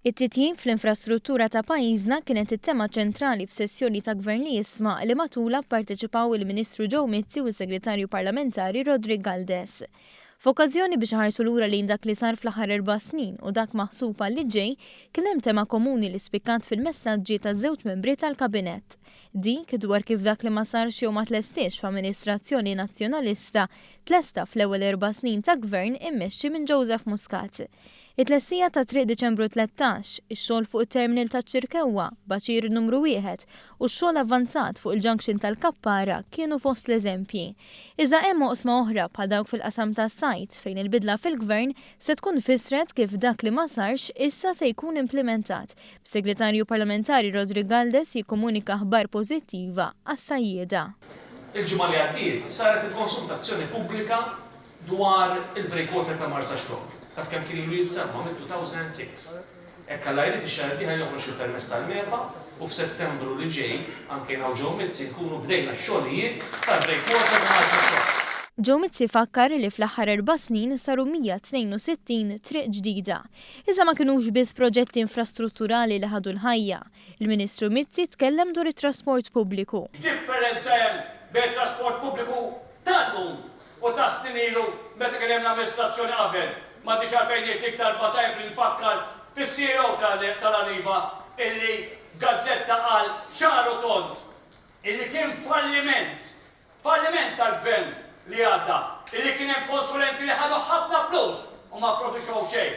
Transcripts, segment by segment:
It-titjib fl-infrastruttura ta' pajjiżna kienet it-tema ċentrali f'sessjoni ta' gvern li jisma' li matula pparteċipaw il-Ministru Joe Mizzi u s-Segretarju Parlamentari Rodrigo Galdés. F'okkażjoni biex ħarsu lura lejn dak li sar fl-aħħar 4 snin u dak maħsub li ġej, kien hemm tema komuni li spikkat fil-messaġġi taż-żewġ membri tal-Kabinett. Dik dwar kif dak li ma sarx jew ma tlestix f'amministrazzjoni nazzjonalista tlesta fl-ewwel 4 snin ta' gvern immexxi minn Joseph Muscat. It-tlestija ta' 3 Diċembru 13, ix-xogħol fuq it-terminal taċ-Ċirkewwa, Baċir numru 1 u x-xogħol avvanzat fuq il-junction tal-Kappara kienu fost l-eżempji. Iżda hemm oqsma oħra bħal dawk fil-qasam tas-sajt fejn il-bidla fil-gvern se tkun fissret kif dak li ma sarx issa se jkun implementat. B'Segretarju Parlamentari Rodrigo Galdés jikkomunika aħbar pożittiva għas-sajjieda. Il-ġimgħa li għaddiet saret il-konsultazzjoni pubblika dwar il-breakwater ta' Marsa Xlok. Taf kemm kien ilu jissemma mid-2006. Hekk alla jrid ix-xahar diħa joħroġ il-permess tal-MEPA u f'Settembru li ġej anke Joe Mizzi nkunu bdejna x-xogħlijiet tal-breakwater ta' Marsa Xlok. Joe Mizzi fakkar li fl-aħħar 4 snin saru 162 triq ġdida. Iżda ma kinux biss proġetti infrastrutturali li ħadu l-ħajja. Il-Ministru Mizzi tkellem dwar it-trasport pubbliku. Differenza hemm bejn trasport pubbliku tal-lum u ta' snin ilu meta kien hemm l-amministrazzjoni qabel. Ma diċ għalfejn jittik tal-batajb li nfakkar fis-CEO tal-Arriva illi f'gazzetta qal ċaru tont illi kien falliment tal-gvern li għadda, illi kien hemm konsulenti li ħadu ħafna flus u ma produxew xejn.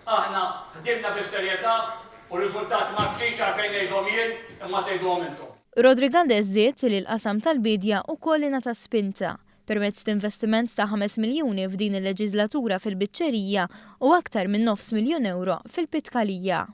Aħna ħdimna bis-serjetà u r-riżultati ma fxiex għalfejn ngħidhom jien imma tgħidhom intom. Rodrigo Galdés żied li l-qasam tal-bidja wkoll ingħata spinta permezz investiment ta' 5 miljuni f'din il-leġislatura fil-biċċerija u aktar minn €9 miljun fil-Pitkalija.